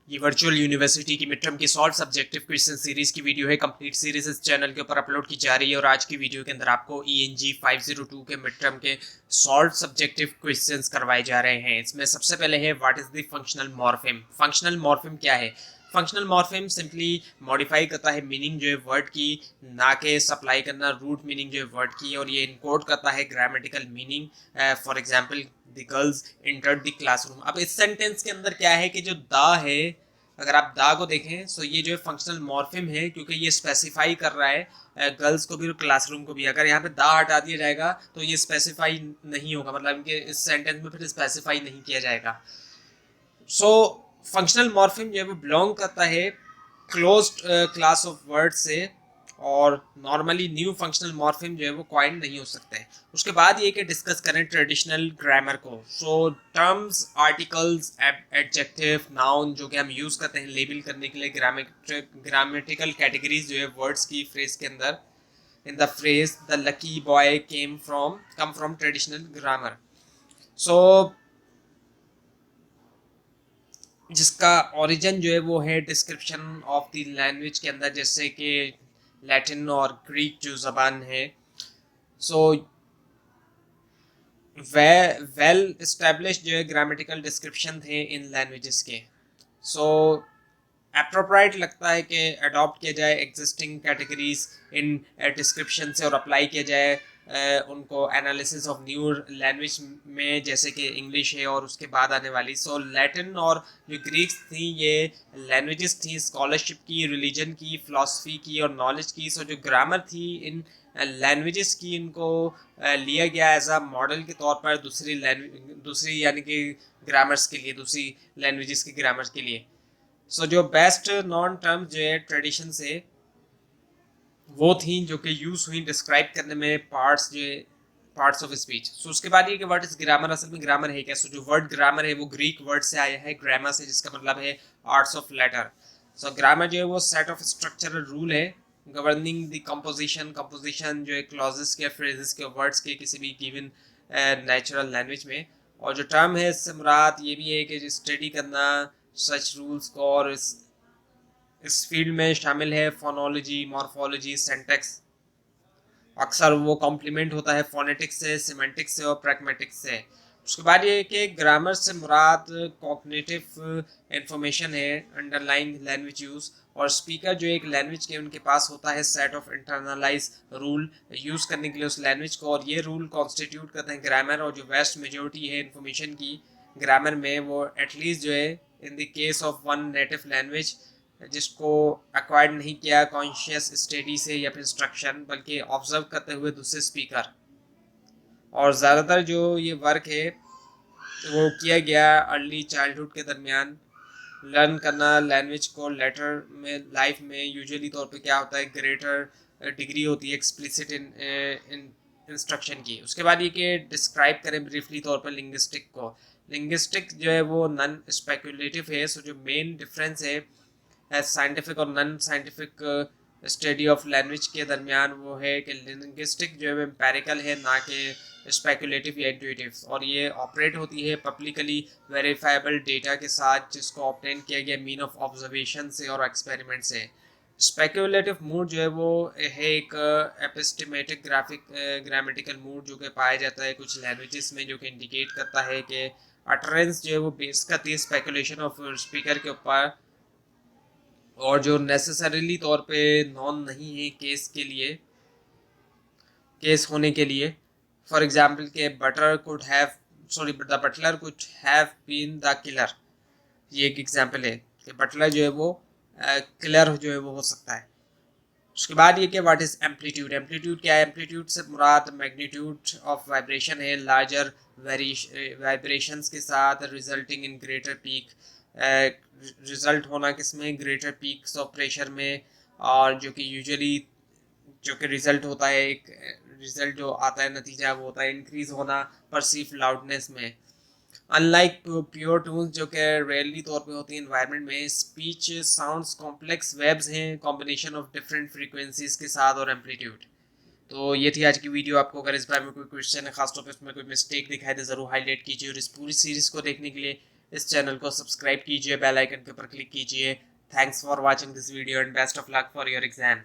ये virtual university की mid term की सॉल्व सब्जेक्टिव क्वेश्चन सीरीज की वीडियो है। कंप्लीट सीरीज इस चैनल के ऊपर अपलोड की जा रही है और आज की वीडियो के अंदर आपको ENG 502 के मिड टर्म के सॉल्व सब्जेक्टिव क्वेश्चंस करवाए जा रहे हैं। इसमें सबसे पहले है what is the functional morpheme. Functional morpheme क्या है? फंक्शनल मॉर्फिम सिंपली मॉडिफाई करता है मीनिंग जो है वर्ड की, ना के सप्लाई करना रूट मीनिंग जो है वर्ड की, और ये इनकोड करता है grammatical meaning. For example the girls entered the classroom. अब इस सेंटेंस के अंदर क्या है कि जो द है, अगर आप दा को देखें तो ये जो है फंक्शनल मॉर्फिम है क्योंकि ये स्पेसिफाई कर रहा है गर्ल्स को भी और क्लासरूम को भी। अगर यहाँ पे दा हटा दिया जाएगा तो ये स्पेसिफाई नहीं होगा, मतलब इनके इस सेंटेंस में फिर स्पेसिफाई नहीं किया जाएगा। सो फंक्शनल मॉर्फिम जो है वो बिलोंग करता है क्लोज्ड क्लास ऑफ वर्ड से, और नॉर्मली न्यू फंक्शनल मॉर्फिम जो है वो क्वाइन नहीं हो सकते हैं। उसके बाद ये कि डिस्कस करें ट्रेडिशनल ग्रामर को। सो टर्म्स, आर्टिकल्स, एडजेक्टिव, नाउन जो कि हम यूज़ करते हैं लेबल करने के लिए, ग्रामेटिकल कैटेगरीज जो है वर्ड्स की फ्रेज के अंदर। In the phrase the lucky boy come from traditional grammar. So जिसका ओरिजिन जो है वो है डिस्क्रिप्शन ऑफ द लैंग्वेज के अंदर, जैसे कि लैटिन और ग्रीक जो ज़बान है। सो वेल इस्टेब्लिश्ड जो है ग्रामेटिकल डिस्क्रिप्शन थे इन लैंग्वेजेस के। सो अप्रोप्राइट लगता है कि अडॉप्ट किया जाए एग्जिस्टिंग कैटेगरीज इन डिस्क्रिप्शन से और अप्लाई किया जाए उनको एनालिसिस ऑफ न्यू लैंग्वेज में, जैसे कि इंग्लिश है और उसके बाद आने वाली। सो लैटिन और जो ग्रीक्स थी ये लैंग्वेजेस थी स्कॉलरशिप की, रिलीजन की, फिलॉसफी की और नॉलेज की। सो जो ग्रामर थी इन लैंग्वेजेस की, इनको लिया गया एज अ मॉडल के तौर पर दूसरी यानी कि ग्रामर्स के लिए, दूसरी लैंग्वेजेस की ग्रामर के लिए। सो जो बेस्ट नॉन टर्म जो है ट्रेडिशन से वो थी जो कि यूज हुई डिस्क्राइब करने में पार्ट्स जो है पार्ट्स ऑफ स्पीच। सो उसके बाद ये कि व्हाट इज ग्रामर। असल में ग्रामर है क्या? सो जो वर्ड ग्रामर है वो ग्रीक वर्ड से आया है ग्रामर से, जिसका मतलब है arts of letter. So grammar जो है वो सेट ऑफ स्ट्रक्चरल रूल है गवर्निंग द कंपोजिशन जो है क्लॉजेस के, फ्रेजेस के, वर्ड्स के किसी भी गिवन नेचुरल लैंग्वेज में। और जो टर्म है इससे मुराद ये भी है कि स्टडी करना सच रूल्स को, और इस फील्ड में शामिल है फोनोलॉजी, मॉर्फोलॉजी, सिंटैक्स। अक्सर वो कॉम्प्लीमेंट होता है फोनेटिक्स से, सिमेंटिक्स से और प्रैग्मेटिक्स से। उसके बाद ये कि ग्रामर से मुराद कॉग्निटिव इंफॉर्मेशन है अंडरलाइंग लैंग्वेज यूज, और स्पीकर जो एक लैंग्वेज के उनके पास होता है set of internalise rule use करने के लिए उस लैंग्वेज को, और ये रूल कॉन्स्टिट्यूट करते हैं ग्रामर। और जो वेस्ट मेजोरिटी है इंफॉर्मेशन की ग्रामर में वो एटलीस्ट जो है in the case of one native language जिसको एक्वायर्ड नहीं किया कॉन्शियस स्टडी से या फिर इंस्ट्रक्शन, बल्कि ऑब्जर्व करते हुए दूसरे स्पीकर। और ज़्यादातर जो ये वर्क है वो किया गया अर्ली चाइल्डहुड के दरमियान। लर्न करना लैंग्वेज को लेटर में लाइफ में यूजुअली तौर पे क्या होता है, ग्रेटर डिग्री होती है एक्सप्लिसिट इन इंस्ट्रक्शन की। उसके बाद ये कि डिस्क्राइब करें ब्रीफली तौर पर लिंग्विस्टिक को। लिंग्विस्टिक जो है वो नॉन स्पेकुलेटिव है। सो जो मेन डिफरेंस है साइंटिफिक और non scientific study of language के दरमियान वो है कि लिंग्विस्टिक जो है एम्पेरिकल है, ना कि स्पेकुलेटिव या इंट्यूटिव, और ये ऑपरेट होती है पब्लिकली वेरीफाइबल डेटा के साथ जिसको ऑब्टेन किया गया मीन ऑफ ऑब्जर्वेशन से और एक्सपेरिमेंट से। स्पेकुलेटिव मूड जो है वो है एक एपिस्टेमेटिक ग्रामेटिकल मूड जो कि पाया जाता है कुछ लैंग्वेजेस में, जो कि इंडिकेट करता है कि अटरेंस जो है वो बेस करती है स्पेकुलेशन ऑफ स्पीकर के ऊपर, और जो नेसेसरीली तौर पे नॉन नहीं है केस होने के लिए। फॉर एग्जाम्पल के the butler could have been the killer, ये एक एग्जाम्पल है कि बटलर जो है वो किलर जो है वो हो सकता है। उसके बाद ये कि व्हाट इज एम्पलीट्यूड। एम्पलीट्यूड क्या है? एम्पलीट्यूड से मुराद मैग्नीट्यूड ऑफ वाइब्रेशन है लार्जर वाइब्रेशंस के साथ resulting in greater peak. Result होना किसमें? ग्रेटर पीक्स ऑफ प्रेशर में। और जो कि यूजुअली जो कि रिजल्ट होता है, एक रिजल्ट जो आता है नतीजा वो होता है इंक्रीज होना परसीव लाउडनेस में। अनलाइक प्योर टून्स जो कि रेयरली तौर पे होती है इन्वायरमेंट में, स्पीच साउंड्स कॉम्प्लेक्स वेब्स हैं कॉम्बिनेशन ऑफ डिफरेंट फ्रीक्वेंसीज के साथ और एम्पलीट्यूड। तो ये थी आज की वीडियो। आपको अगर इस बारे में कोई क्वेश्चन है, खासतौर पर इसमें कोई मिस्टेक दिखाई दे ज़रूर हाईलाइट कीजिए, और इस पूरी सीरीज़ को देखने के लिए इस चैनल को सब्सक्राइब कीजिए, बेल आइकन के ऊपर क्लिक कीजिए। Thanks for watching this video and best of luck for your exam.